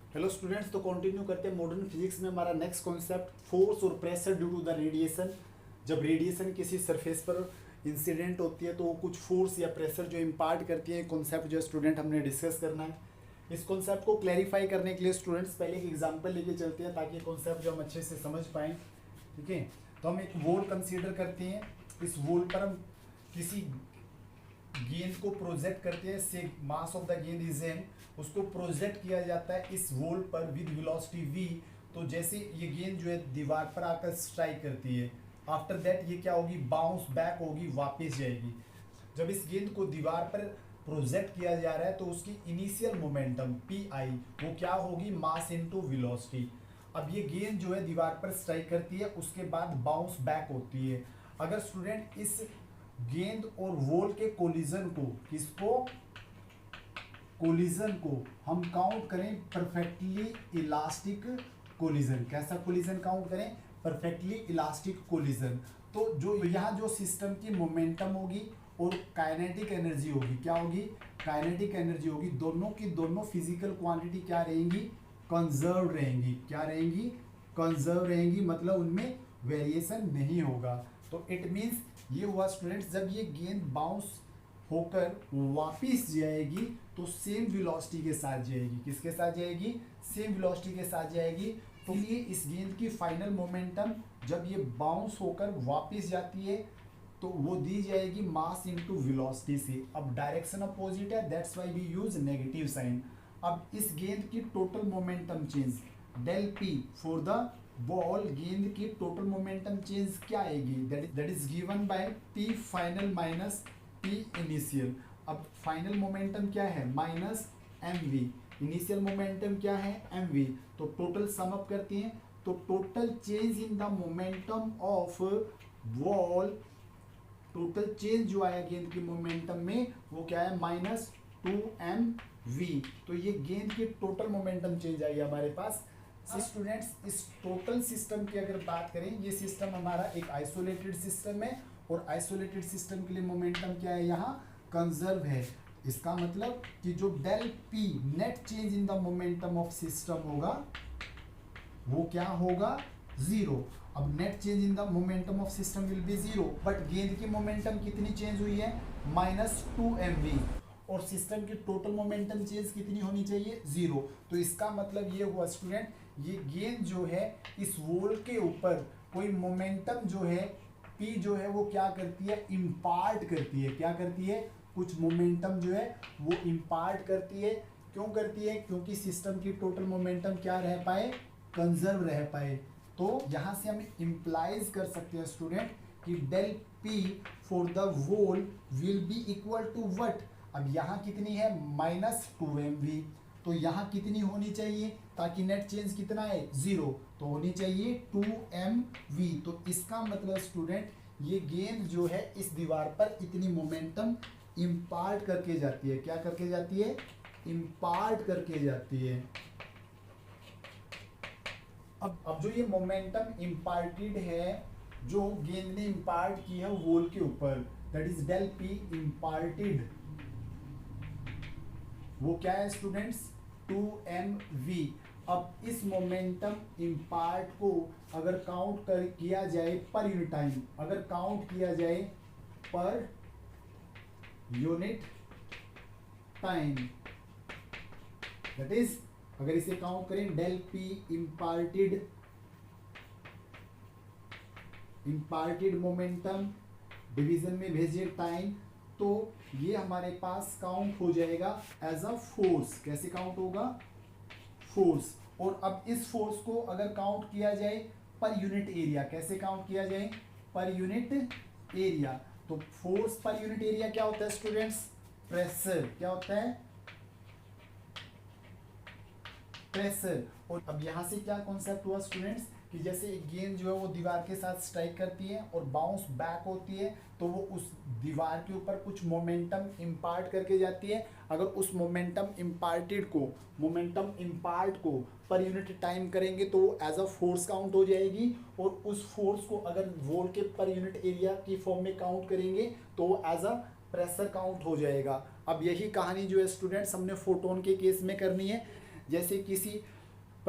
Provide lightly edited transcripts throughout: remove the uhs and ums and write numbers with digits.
Hello students, तो continue करते हैं मॉडर्न फिजिक्स में। हमारा नेक्स्ट कॉन्सेप्ट फोर्स और pressure due to the radiation. जब रेडिएशन किसी सरफेस पर इंसिडेंट होती है तो वो कुछ फोर्स या प्रेशर जो इम्पार्ट करती है, कॉन्सेप्ट जो स्टूडेंट हमने डिस्कस करना है। इस कॉन्सेप्ट को क्लैरिफाई करने के लिए स्टूडेंट्स पहले एक एग्जांपल लेके चलते हैं ताकि कॉन्सेप्ट जो हम अच्छे से समझ पाएँ। ठीक है, तो हम एक वॉल कंसीडर करते हैं। इस वॉल पर हम किसी गेंद को प्रोजेक्ट करते हैं। से मास ऑफ द गेंद इज एम, उसको प्रोजेक्ट किया जाता है इस वॉल पर विद वेलोसिटी v। तो जैसे ये गेंद जो है दीवार पर आकर स्ट्राइक करती है, आफ्टर दैट ये क्या होगी, बाउंस बैक होगी, वापस जाएगी। जब इस गेंद को दीवार पर प्रोजेक्ट किया जा रहा है तो उसकी इनिशियल मोमेंटम पी आई वो क्या होगी, मास इनटू वेलोसिटी। अब ये गेंद जो है दीवार पर स्ट्राइक करती है, उसके बाद बाउंस बैक होती है। अगर स्टूडेंट इस गेंद और वॉल के कोलिजन को, किसको, कोलिजन को हम काउंट करें परफेक्टली इलास्टिक कोलिजन। कैसा कोलिजन काउंट करें, परफेक्टली इलास्टिक कोलिजन। तो जो यहाँ जो सिस्टम की मोमेंटम होगी और काइनेटिक एनर्जी होगी, क्या होगी, काइनेटिक एनर्जी होगी, दोनों की दोनों फिजिकल क्वांटिटी क्या रहेंगी, कंजर्व रहेंगी। क्या रहेंगी, कंजर्व रहेंगी, मतलब उनमें वेरिएशन नहीं होगा। तो इट मीन्स ये हुआ स्टूडेंट्स, जब ये गेंद बाउंस होकर वापिस जाएगी तो सेम वेलोसिटी के साथ जाएगी। किसके साथ जाएगी, सेम वेलोसिटी के साथ जाएगी। तो ये इस गेंद की फाइनल मोमेंटम जब ये बाउंस होकर वापिस जाती है तो वो दी जाएगी मास इनटू वेलोसिटी से। अब डायरेक्शन अपोजिट है, that's why we use negative sign. अब इस गेंद की total momentum change del P for the ball, गेंद की टोटल मोमेंटम चेंज क्या आएगी, that is given by P final minus P initial. अब फाइनल मोमेंटम क्या है, minus M V, initial momentum क्या है, एम वी। तो टोटल सम अप करती हैं तो total change in the momentum of ball, total change जो आया गेंद की मोमेंटम में वो क्या है, माइनस 2mv। तो ये गेंद की टोटल मोमेंटम चेंज आई हमारे पास। स्टूडेंट्स, इस टोटल सिस्टम की अगर बात करें, ये सिस्टम हमारा एक आइसोलेटेड सिस्टम है और आइसोलेटेड सिस्टम के लिए मोमेंटम क्या है, यहाँ कंजर्व है। इसका मतलब कि जो del P net change in the momentum of system होगा वो क्या होगा, जीरो। अब net change in the momentum of system will be zero, but गेंद की मोमेंटम कितनी चेंज हुई है, माइनस 2mv, और सिस्टम की टोटल मोमेंटम चेंज कितनी होनी चाहिए, जीरो। तो इसका मतलब ये हुआ स्टूडेंट, ये गेंद जो है इस वॉल के ऊपर कोई मोमेंटम जो है पी जो है वो क्या करती है, इम्पार्ट करती है। क्या करती है, कुछ मोमेंटम जो है वो इम्पार्ट करती है। क्यों करती है, क्योंकि सिस्टम की टोटल मोमेंटम क्या रह पाए, कंजर्व रह पाए। तो यहां से हम इंप्लाइज कर सकते हैं स्टूडेंट कि del P for the wall will be equal to what. अब यहाँ कितनी है, माइनस 2mv, तो यहाँ कितनी होनी चाहिए ताकि नेट चेंज कितना है, जीरो, तो होनी चाहिए 2mv। तो इसका मतलब स्टूडेंट ये गेंद जो है इस दीवार पर इतनी मोमेंटम इम्पार्ट करके जाती है। क्या करके जाती है, इम्पार्ट करके जाती है। अब जो ये मोमेंटम इम्पार्टेड है, जो गेंद ने इम्पार्ट की है वॉल के ऊपर, that is del P imparted, वो क्या है स्टूडेंट्स, 2mv। अब इस मोमेंटम इम्पार्ट को अगर काउंट कर किया जाए पर यूनिट टाइम, अगर काउंट किया जाए पर यूनिट टाइम, दैट इज अगर इसे काउंट करें del P imparted momentum division में भेजिए टाइम, तो ये हमारे पास काउंट हो जाएगा एज अ फोर्स। कैसे काउंट होगा, फोर्स। और अब इस फोर्स को अगर काउंट किया जाए पर यूनिट एरिया, कैसे काउंट किया जाए, पर यूनिट एरिया। तो फोर्स पर यूनिट एरिया क्या होता है स्टूडेंट्स, प्रेशर। क्या होता है, प्रेशर। और अब यहां से क्या कॉन्सेप्ट हुआ स्टूडेंट्स कि जैसे एक गेंद जो है वो दीवार के साथ स्ट्राइक करती है और बाउंस बैक होती है, तो वो उस दीवार के ऊपर कुछ मोमेंटम इम्पार्ट करके जाती है। अगर उस मोमेंटम इम्पार्ट को पर यूनिट टाइम करेंगे तो वो एज अ फोर्स काउंट हो जाएगी, और उस फोर्स को अगर वॉल के पर यूनिट एरिया की फॉर्म में काउंट करेंगे तो वो एज अ प्रेशर काउंट हो जाएगा। अब यही कहानी जो है स्टूडेंट्स हमने फोटोन के केस में करनी है। जैसे किसी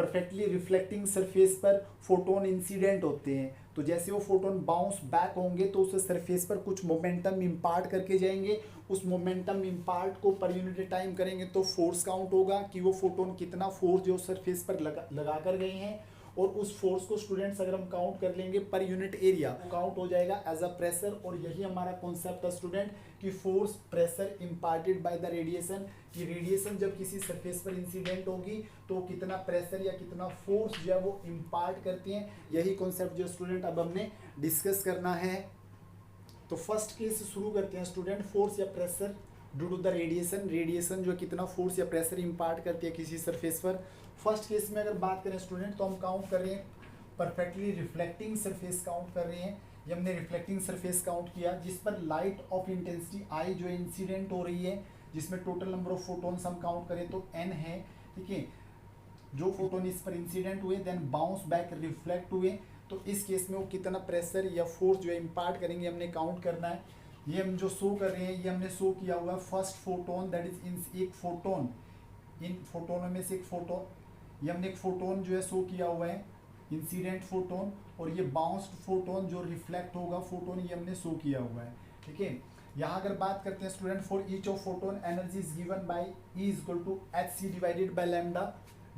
परफेक्टली रिफ्लेक्टिंग सरफेस पर फोटोन इंसिडेंट होते हैं, तो जैसे वो फोटोन बाउंस बैक होंगे तो उस सरफेस पर कुछ मोमेंटम इम्पार्ट करके जाएंगे, उस मोमेंटम इम्पार्ट को पर यूनिट टाइम करेंगे तो फोर्स काउंट होगा कि वो फोटोन कितना फोर्स जो सरफेस पर लगा कर गए हैं, और उस फोर्स को स्टूडेंट्स अगर हम काउंट कर लेंगे पर यूनिट एरिया काउंट हो जाएगा एज अ प्रेशर। और यही हमारा कॉन्सेप्ट है स्टूडेंट कि force pressure imparted by the radiation, कि रेडिएशन जब किसी सरफेस पर इंसिडेंट होगी तो कितना प्रेशर या कितना फोर्स जो है वो इम्पार्ट करती हैं, यही कॉन्सेप्ट जो स्टूडेंट अब हमने डिस्कस करना है। तो फर्स्ट केस शुरू करते हैं स्टूडेंट, फोर्स या pressure due to the radiation, radiation जो कितना फोर्स या प्रेशर इम्पार्ट करती है किसी सरफेस पर। फर्स्ट केस में अगर बात करें स्टूडेंट तो हम काउंट कर रहे हैं परफेक्टली रिफ्लेक्टिंग सरफेस काउंट कर रहे हैं, ये हमने रिफ्लेक्टिंग सरफेस काउंट किया जिस पर लाइट ऑफ इंटेंसिटी आई जो इंसिडेंट हो रही है, जिसमें टोटल नंबर ऑफ फोटोन्स हम काउंट करें तो n है, ठीक है, जो फोटोन इस पर इंसिडेंट हुए देन बाउंस बैक रिफ्लेक्ट हुए, तो इस केस में वो कितना प्रेशर या फोर्स जो है इम्पार्ट करेंगे हमने काउंट करना है। ये हम जो शो कर रहे हैं ये हमने शो किया हुआ है first photon, that is in एक फोटोन, इन फोटोनों में से एक फोटोन, ये हमने एक फोटोन जो है शो किया हुआ है इंसिडेंट फोटोन, और ये बाउंस्ड फोटोन जो रिफ्लेक्ट होगा फोटोन ये हमने शो किया हुआ है, ठीक है। यहाँ अगर बात करते हैं student for each of photon energy is given by E is equal to hc divided by lambda,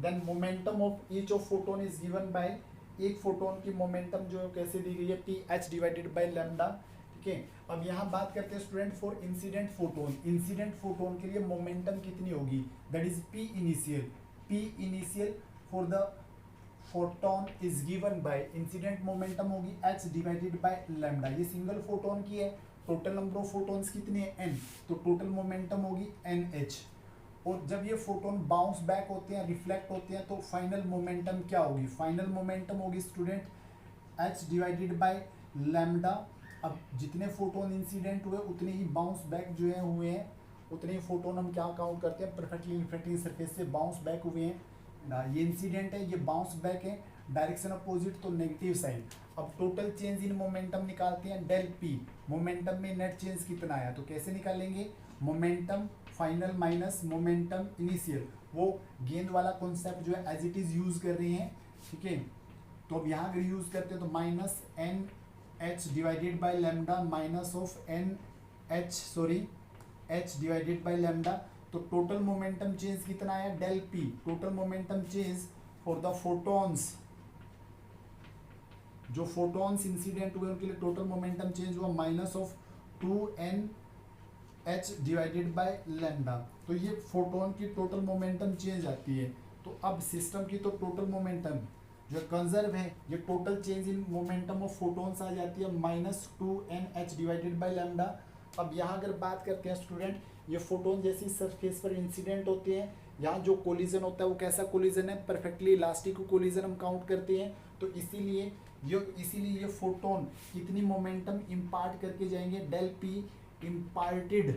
then momentum of each of photon is given by, एक फोटोन की मोमेंटम जो कैसे दी गई है ph डिवाइडेड बाय लैम्डा, ठीक है। अब यहाँ बात करते हैं student for incident photon, incident photon के लिए मोमेंटम कितनी होगी, that is p initial for the photon is given bye, incident momentum होगी h डिवाइडेड बाय लैम्डा, ये सिंगल फोटोन की है, टोटल नंबर ऑफ फोटोन्स कितने हैं n, तो टोटल मोमेंटम होगी nh, और जब ये फोटोन बाउंस बैक होते हैं रिफ्लेक्ट होते हैं तो फाइनल मोमेंटम क्या होगी, फाइनल मोमेंटम होगी student h divided by lambda. अब जितने फोटोन इंसिडेंट हुए उतने ही बाउंस बैक जो है हुए हैं, उतने ही फोटोन हम क्या काउंट करते हैं परफेक्टली रिफ्लेक्टिंग सरफेस से बाउंस बैक हुए हैं, ये इंसिडेंट है ये बाउंस बैक है, डायरेक्शन अपोजिट तो नेगेटिव साइड। अब टोटल चेंज इन मोमेंटम निकालते हैं डेल पी, मोमेंटम में नेट चेंज कितना आया, तो कैसे निकालेंगे, momentum final minus momentum initial, वो गेंद वाला कॉन्सेप्ट जो है एज इट इज यूज कर रहे हैं, ठीक है। तो अब यहाँ अगर यूज करते हैं तो minus n h divided by lambda minus of n h divided by lambda, तो टोटल मोमेंटम चेंज कितना आया del p, total momentum change for the photons, जो फोटोन्स इंसिडेंट हुए उनके लिए टोटल मोमेंटम चेंज हुआ minus of 2n h divided by lambda, तो ये फोटोन की टोटल मोमेंटम चेंज आती है। तो अब सिस्टम की तो टोटल मोमेंटम जो कंजर्व है, ये total change in momentum of photons आ जाती है minus 2n h divided by lambda. अब यहाँ अगर बात करते हैं स्टूडेंट, ये फोटोन जैसी सरफेस पर इंसिडेंट होते हैं, यहाँ जो कोलिजन होता है वो कैसा कोलिजन है, परफेक्टली इलास्टिक कोलिजन हम काउंट करते हैं, तो इसीलिए ये फोटोन कितनी मोमेंटम इम्पार्ट करके जाएंगे, del P imparted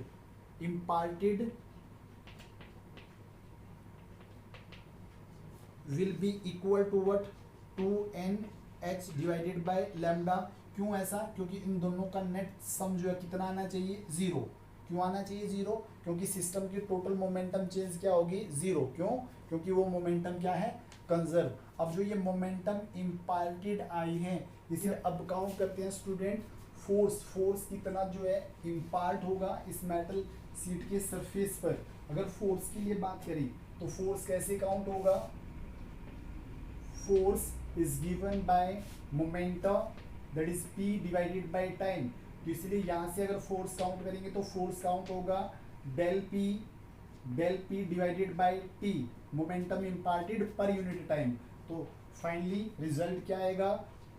will be equal to what 2n h divided by lambda. क्यों ऐसा, क्योंकि इन दोनों का नेट सम जो है कितना आना चाहिए, जीरो। क्यों आना चाहिए जीरो, क्योंकि सिस्टम की टोटल मोमेंटम चेंज क्या होगी, जीरो। क्यों, क्योंकि वो मोमेंटम क्या है, कंजर्व। अब जो ये मोमेंटम इम्पार्टेड आई है इसे अब काउंट करते हैं स्टूडेंट, फोर्स कितना जो है इम्पार्ट होगा इस मेटल सीट के सरफेस पर। अगर फोर्स की लिए बात करें तो फोर्स कैसे काउंट होगा, force is given by momentum that is p divided by time. तो इसलिए यहाँ से अगर फोर्स काउंट करेंगे तो फोर्स काउंट होगा del p divided by t, momentum imparted per unit time. तो फाइनली रिजल्ट क्या आएगा,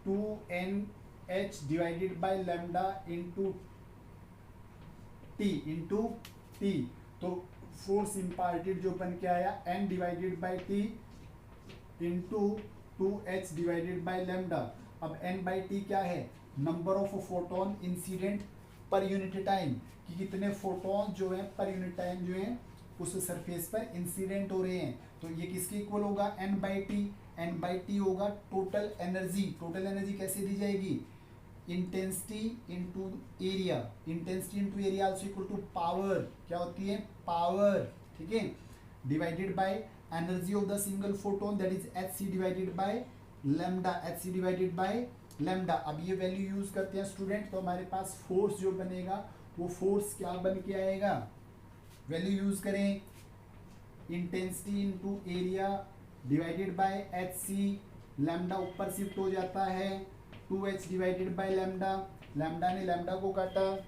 2n h divided by lambda into t। तो फोर्स इम्पार्टेड जो बन के आया n divided by t into 2h divided by lambda. अब n बाई टी क्या है, number of photon incident per unit time, कि कितने फोटोन जो है पर यूनिट टाइम जो है उस सरफेस पर इंसिडेंट हो रहे हैं। तो ये किसके इक्वल होगा, n बाई टी होगा टोटल एनर्जी। टोटल एनर्जी कैसे दी जाएगी, intensity into area, intensity into area also equal to power, क्या होती है पावर, ठीक है, divided by energy of the single photon that is hc divided by lambda, hc divided by lambda. अब ये वैल्यू यूज करते हैं स्टूडेंट, तो हमारे पास फोर्स जो बनेगा वो फोर्स क्या बन के आएगा, वैल्यू यूज करें intensity into area divided bye hc, lambda ऊपर शिफ्ट हो जाता है 2h divided by lambda, lambda ने लैम्डा को काटा,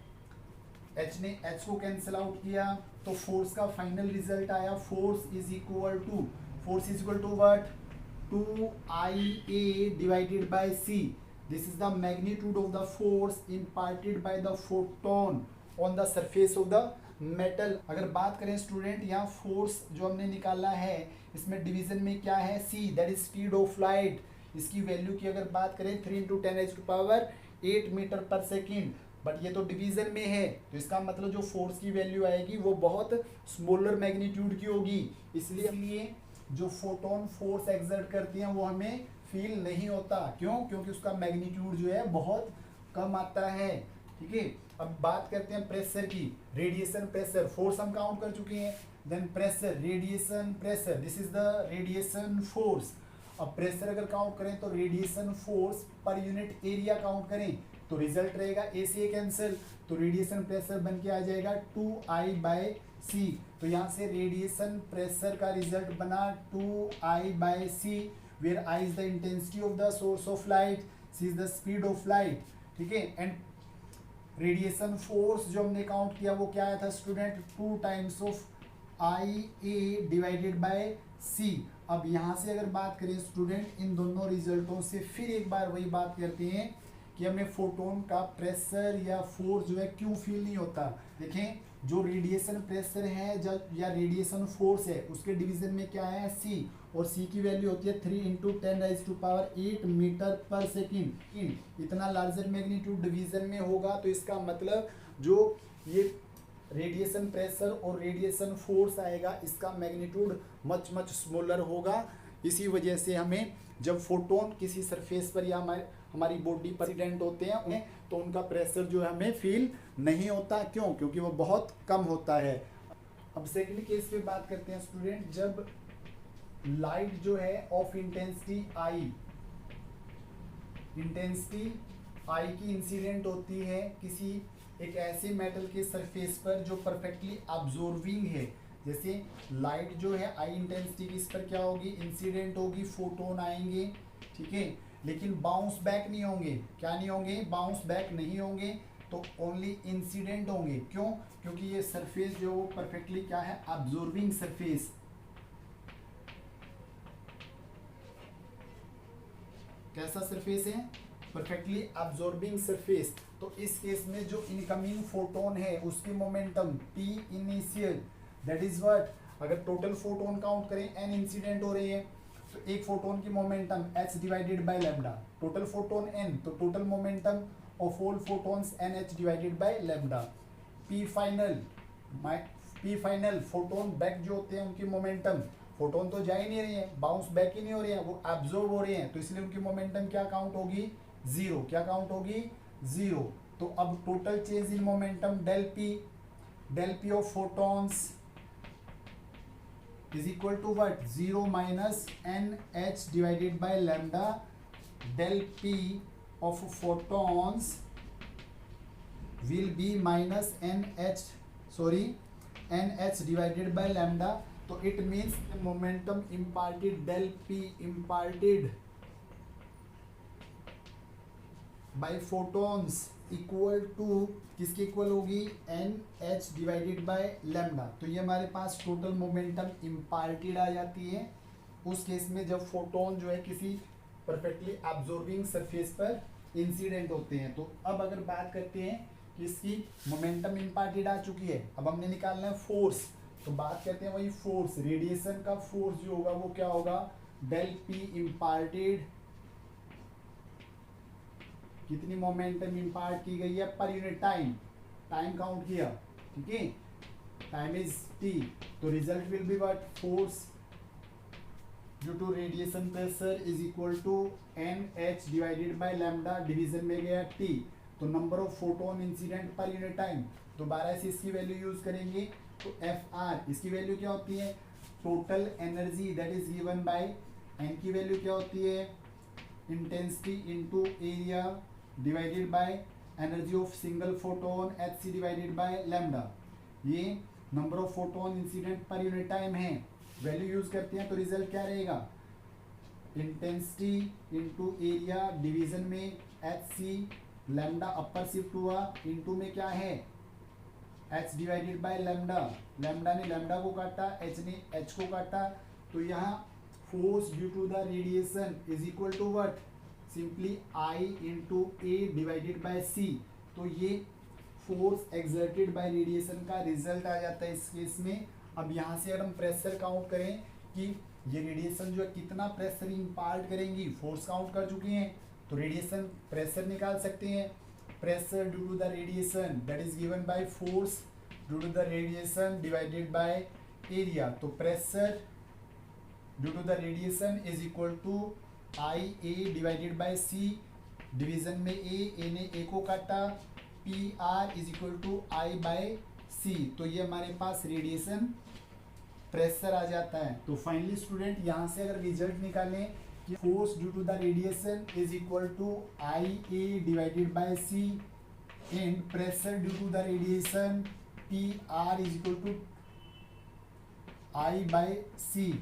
h ने h को कैंसिल आउट किया, तो फोर्स का फाइनल रिजल्ट आया force is equal to what 2IA divided by c। This is the magnitude of the force imparted by the photon on the surface of the metal. अगर बात करें student यहाँ force जो हमने निकाला है इसमें डिवीजन में क्या है c, that is speed of light. इसकी वैल्यू की अगर बात करें 3 × 10⁸ मीटर पर सेकेंड, बट ये तो डिवीजन में है, तो इसका मतलब जो फोर्स की वैल्यू आएगी वो बहुत स्मॉलर मैग्नीट्यूड की होगी। इसलिए जो फोटोन फोर्स एक्सर्ट करती हैं वो हमें फील नहीं होता। क्यों? क्योंकि उसका मैग्नीट्यूड जो है बहुत कम आता है। ठीक है, अब बात करते हैं प्रेशर की, रेडिएशन प्रेशर। फोर्स हम काउंट कर चुके हैं, then pressure, radiation pressure, this is the radiation force. अब प्रेशर अगर काउंट करें तो radiation force per unit area count करें तो रिजल्ट रहेगा ए से कैंसिल, तो रेडिएशन प्रेशर बन के आ जाएगा 2I/c। तो यहाँ से रेडिएशन प्रेशर का रिजल्ट बना 2I/c, where I is the intensity of the source of light, c is the speed of light. ठीक है, एंड रेडिएशन फोर्स जो हमने काउंट किया वो क्या आया था student, 2 times of IA divided by c। अब यहाँ से अगर बात करें स्टूडेंट इन दोनों रिजल्टों से फिर एक बार वही बात करते हैं कि हमें फोटोन का प्रेशर या फोर्स जो है क्यों फील नहीं होता। देखें, जो रेडिएशन प्रेशर है जब या रेडिएशन फोर्स है उसके डिवीजन में क्या है c, और c की वैल्यू होती है 3 × 10⁸ मीटर पर सेकेंड। इतना लार्जर मैग्नीट्यूड डिवीजन में होगा तो इसका मतलब जो ये रेडिएशन प्रेशर और रेडिएशन फोर्स आएगा इसका मैग्नीट्यूड मच स्मॉलर होगा। इसी वजह से हमें जब फोटोन किसी सरफेस पर या हमारी बॉडी पर इंसिडेंट होते हैं तो उनका प्रेशर जो है हमें फील नहीं होता। क्यों? क्योंकि वो बहुत कम होता है। अब सेकंड केस पे बात करते हैं स्टूडेंट, जब लाइट जो है ऑफ इंटेंसिटी I की इंसिडेंट होती है किसी एक ऐसे मेटल के सरफेस पर जो परफेक्टली अब्जॉर्बिंग है। जैसे लाइट जो है I इंटेंसिटी की इस पर क्या होगी, इंसिडेंट होगी, फोटोन आएंगे, ठीक है, लेकिन बाउंस बैक नहीं होंगे। क्या नहीं होंगे? बाउंस बैक नहीं होंगे, तो ओनली इंसिडेंट होंगे। क्यों? क्योंकि ये सरफेस जो वो परफेक्टली क्या है, अब्जॉर्बिंग सरफेस। कैसा सरफेस है? Perfectly absorbing surface. तो इस केस में जो इनकमिंग फोटोन है उसकी momentum T initial, that is what, अगर टोटल फोटोन काउंट करें n इंसिडेंट हो रही है तो एक फोटोन की momentum h divided by lambda, total photon n, तो total momentum of all photons nh divided by lambda. p final photon back जो होते हैं उनकी मोमेंटम, फोटोन तो जा ही नहीं रही है, बाउंस बैक ही नहीं हो रही है, वो एब्जॉर्ब हो रही हैं, तो इसलिए उनकी मोमेंटम क्या काउंट होगी, 0। क्या काउंट होगी? 0। तो अब total change in momentum del p of photons is equal to what, 0 minus nh divided by lambda, del p of photons will be minus nh divided by lambda. तो it means momentum imparted del p imparted by photons equal to किसके equal होगी, nh divided by lambda. तो ये हमारे पास total momentum imparted आ जाती है उस केस में जब फोटोन जो है किसी परफेक्टली एब्जॉर्बिंग सरफेस पर इंसिडेंट होते हैं। तो अब अगर बात करते हैं कि इसकी मोमेंटम इम्पार्टेड आ चुकी है, अब हमने निकालना है फोर्स, तो बात करते हैं वही फोर्स, रेडिएशन का फोर्स जो होगा वो क्या होगा, del p इम्पार्टेड, कितनी मोमेंटम इम्पार्ट की गई है पर यूनिट टाइम काउंट किया, ठीक है, टाइम इज t, तो result will be what, force due to radiation pressure is equal to nh divided by lambda, division में गया t, तो number of photon incident per unit time. दोबारा से इसकी वैल्यू यूज करेंगे तो Fr, इसकी वैल्यू क्या होती है, total energy that is given by N की वैल्यू क्या होती है, intensity into area divided by energy of single photon H C divided by lambda. ये number of photon incident per unit time है, वैल्यू यूज करते हैं तो result क्या रहेगा, इंटेंसिटी इनटू एरिया डिवीजन में H C, lambda upper shift हुआ, into में क्या है H divided by lambda, lambda ने लैम्डा को काटा, एच ने एच को काटा, तो यहाँ force due to the radiation is equal to what, simply I into A divided by C. तो ये फोर्स एक्सर्टेड बाय रेडिएशन का रिजल्ट आ जाता है इस केस में। अब यहाँ से अगर हम प्रेशर काउंट करें कि ये रेडिएशन जो है कितना प्रेशर इम्पार्ट करेंगी, फोर्स काउंट कर चुके हैं तो रेडिएशन प्रेशर निकाल सकते हैं। Pressure due to the radiation that is given by force due to the radiation divided by area. तो pressure due to the radiation is equal to I A divided by C, division में A ने A को काटा, P R is equal to I by C. तो ये हमारे पास radiation pressure आ जाता है। तो फाइनली स्टूडेंट यहाँ से अगर रिजल्ट निकालें कि force due to the radiation is equal to I A divided by C and pressure due to the radiation P R is equal to I by C.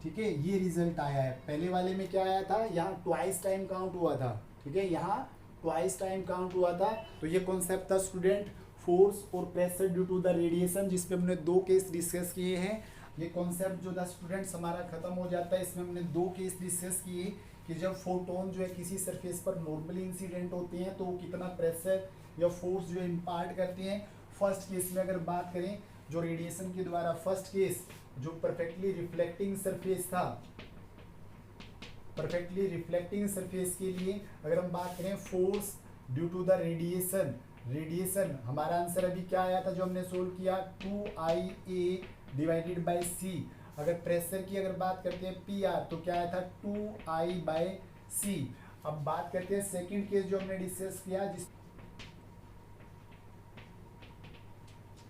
ठीक है, ये रिजल्ट आया है। पहले वाले में क्या आया था, यहाँ ट्वाइस टाइम काउंट हुआ था। ठीक है, यहाँ ट्वाइस टाइम काउंट हुआ था। तो ये कॉन्सेप्ट था स्टूडेंट फोर्स और pressure due to the radiation, जिसपे हमने दो केस डिस्कस किए हैं। ये कॉन्सेप्ट जो था स्टूडेंट्स हमारा खत्म हो जाता है। इसमें हमने दो केस डिस्कस किए कि जब फोटोन जो है किसी सरफेस पर नॉर्मली इंसिडेंट होते हैं तो कितना प्रेशर या फोर्स जो है इम्पार्ट करते हैं। फर्स्ट केस में अगर बात करें जो रेडिएशन के द्वारा, फर्स्ट केस जो परफेक्टली रिफ्लेक्टिंग सरफेस था, परफेक्टली रिफ्लेक्टिंग सरफेस के लिए अगर हम बात करें force due to the radiation, radiation हमारा आंसर अभी क्या आया था जो हमने सोल्व किया, 2IA डिवाइडेड बाय सी। अगर प्रेशर की अगर बात करते हैं PR तो क्या आया था 2I बाय सी। अब बात करते हैं सेकंड केस जो हमने डिस्कस किया, जिस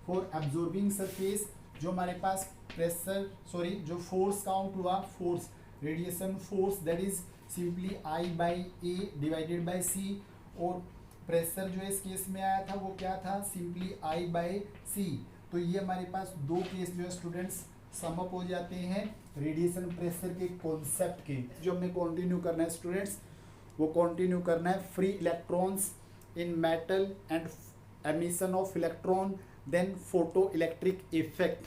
फॉर एब्जॉर्बिंग सरफेस जो हमारे पास प्रेशर जो फोर्स काउंट हुआ, force radiation force that is simply I by A divided by C, और प्रेशर जो इस केस में आया था वो क्या था, सिंपली I बाई सी। तो ये हमारे पास दो केस जो है स्टूडेंट्स समअप हो जाते हैं रेडिएशन प्रेशर के कॉन्सेप्ट के। जो हमने कंटिन्यू करना है स्टूडेंट्स वो कंटिन्यू करना है free electrons in metal and emission of electron, then photoelectric effect.